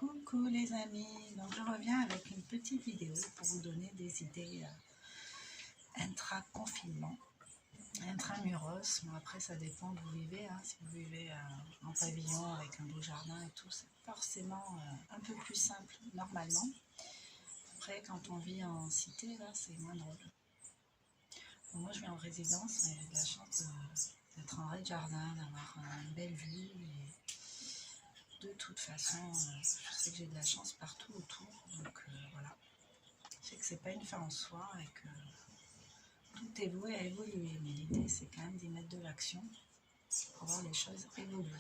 Coucou les amis, donc je reviens avec une petite vidéo pour vous donner des idées intra-confinement, intramuros. Bon, après ça dépend où vous vivez, hein. Si vous vivez en pavillon avec un beau jardin et tout, c'est forcément un peu plus simple normalement. Après quand on vit en cité, là c'est moins drôle. Bon, moi je vis en résidence, mais j'ai de la chance d'être en rez-de-jardin, d'avoir une belle vue. De toute façon, je sais que j'ai de la chance partout autour, donc voilà. Je sais que c'est pas une fin en soi et que tout est voué à évoluer, mais l'idée c'est quand même d'y mettre de l'action pour voir les choses évoluer.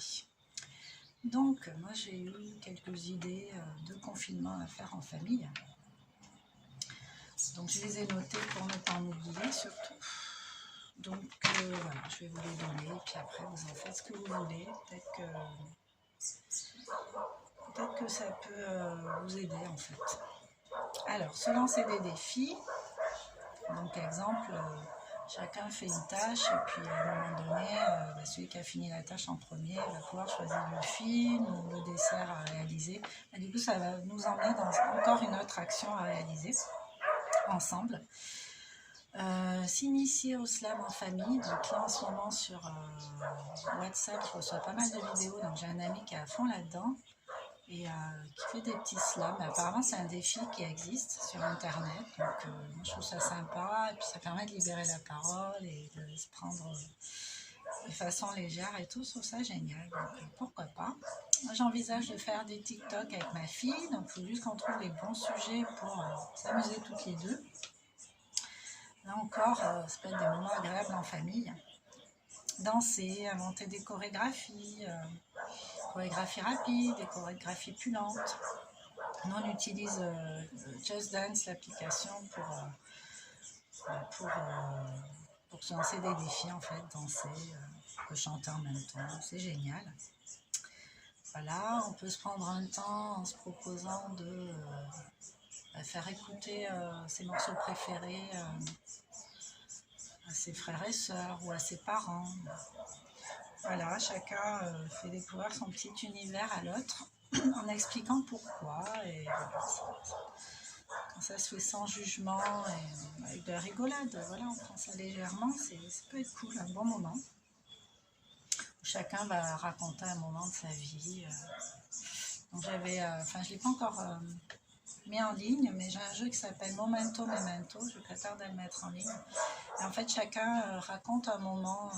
Donc, moi j'ai eu quelques idées de confinement à faire en famille. Donc je les ai notées pour ne pas en oublier surtout. Donc voilà, je vais vous les donner et puis après vous en faites ce que vous voulez. Peut-être que ça peut vous aider en fait. Alors, se lancer des défis. Donc, exemple, chacun fait une tâche et puis à un moment donné, celui qui a fini la tâche en premier va pouvoir choisir le film ou le dessert à réaliser. Et du coup, ça va nous emmener dans encore une autre action à réaliser ensemble. S'initier au slam en famille. Donc là, en ce moment, sur WhatsApp, je reçois pas mal de vidéos. Donc, j'ai un ami qui est à fond là-dedans et qui fait des petits slams. Apparemment, c'est un défi qui existe sur Internet. Donc, moi, je trouve ça sympa. Et puis, ça permet de libérer la parole et de se prendre de façon légère et tout. Je trouve ça génial. Donc, pourquoi pas. Moi, j'envisage de faire des TikTok avec ma fille. Donc, il faut juste qu'on trouve les bons sujets pour s'amuser toutes les deux. Là encore, ça peut être des moments agréables en famille. Danser, inventer des chorégraphies rapides, des chorégraphies plus lentes. Nous, on utilise Just Dance, l'application, pour se lancer des défis, en fait, danser, chanter en même temps. C'est génial. Voilà, on peut se prendre un temps en se proposant de faire écouter ses morceaux préférés à ses frères et sœurs ou à ses parents. Voilà, chacun fait découvrir son petit univers à l'autre en expliquant pourquoi. Et voilà, quand ça se fait sans jugement et avec de la rigolade, voilà, on prend ça légèrement, ça peut être cool, un bon moment. Chacun va raconter un moment de sa vie. Donc je ne l'ai pas encore mis en ligne, mais j'ai un jeu qui s'appelle Momento Memento, je prépare de le mettre en ligne. Et en fait, chacun raconte un moment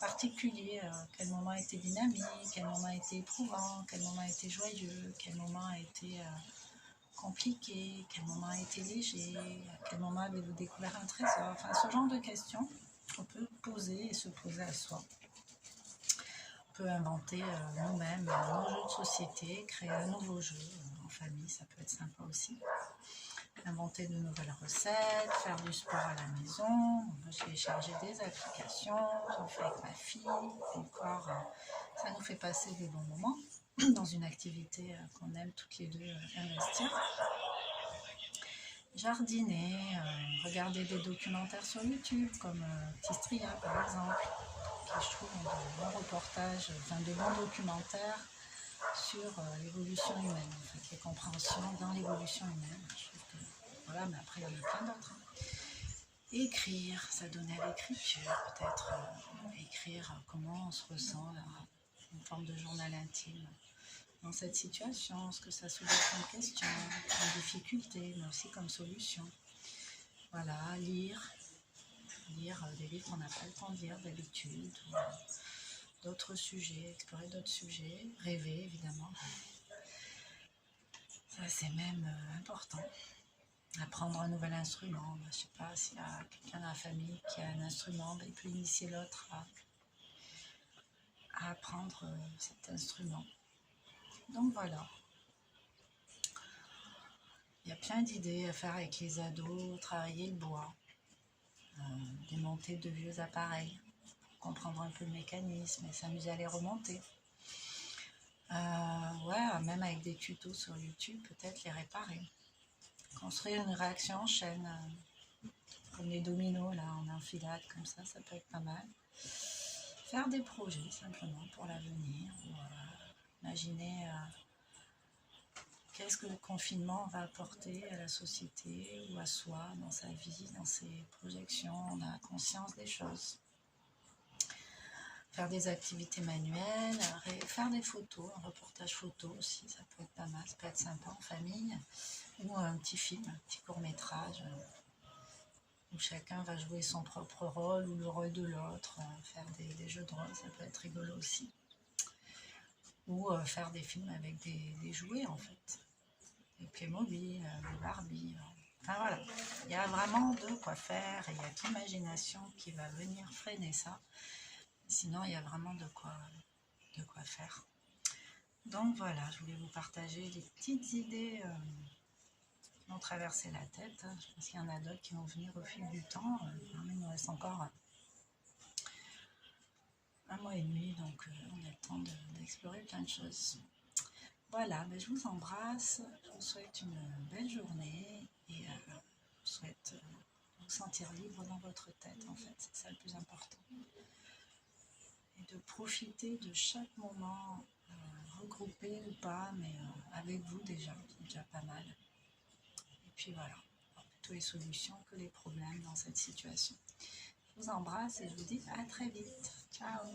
particulier, quel moment a été dynamique, quel moment a été éprouvant, quel moment a été joyeux, quel moment a été compliqué, quel moment a été léger, à quel moment avez-vous découvert un trésor, enfin ce genre de questions qu'on peut poser et se poser à soi. On peut inventer nous-mêmes nos jeux de société, créer un nouveau jeu en famille, ça peut être sympa aussi. Inventer de nouvelles recettes, faire du sport à la maison. Moi, j'ai chargé des applications, j'en fais avec ma fille. Encore, ça nous fait passer des bons moments dans une activité qu'on aime toutes les deux investir. Jardiner, regarder des documentaires sur YouTube comme Tistria par exemple, qui je trouve ont de bons reportages, de bons documentaires sur l'évolution humaine, en fait, les compréhensions dans l'évolution humaine. Je trouve que, voilà, mais après il y en a plein d'autres. Écrire, ça donnait à l'écriture, peut-être écrire comment on se ressent, une forme de journal intime dans cette situation, ce que ça soulève comme question, comme difficulté, mais aussi comme solution. Voilà, lire des livres qu'on n'a pas le temps de lire d'habitude, ou d'autres sujets, explorer d'autres sujets, rêver évidemment. Ça c'est même important. Apprendre un nouvel instrument. Je ne sais pas s'il y a quelqu'un dans la famille qui a un instrument, il peut initier l'autre à apprendre cet instrument. Donc voilà. Il y a plein d'idées à faire avec les ados, travailler le bois, démonter de vieux appareils, comprendre un peu le mécanisme et s'amuser à les remonter. Même avec des tutos sur YouTube, peut-être les réparer. Construire une réaction en chaîne, comme les dominos là, en enfilade, comme ça peut être pas mal. Faire des projets simplement pour l'avenir, ou imaginer qu'est-ce que le confinement va apporter à la société ou à soi, dans sa vie, dans ses projections. On a conscience des choses. Faire des activités manuelles, faire des photos, un reportage photo aussi, ça peut être pas mal, ça peut être sympa en famille. Ou un petit film, un petit court-métrage où chacun va jouer son propre rôle ou le rôle de l'autre, faire des jeux de rôle, ça peut être rigolo aussi. Ou faire des films avec des jouets en fait, des Playmobil, des Barbie. Enfin voilà, il y a vraiment de quoi faire et il y a que l'imagination qui va venir freiner ça. Sinon, il y a vraiment de quoi faire. Donc voilà, je voulais vous partager des petites idées qui m'ont traversé la tête. Je pense qu'il y en a d'autres qui vont venir au fil du temps. Il nous reste encore un mois et demi, donc on a le temps d'explorer plein de choses. Voilà, ben je vous embrasse, je vous souhaite une belle journée et je vous souhaite vous sentir libre dans votre tête, en fait, c'est ça le plus important. Et de profiter de chaque moment, regroupé ou pas, mais avec vous déjà, c'est déjà pas mal. Et puis voilà, plutôt les solutions que les problèmes dans cette situation. Je vous embrasse et je vous dis à très vite. Ciao!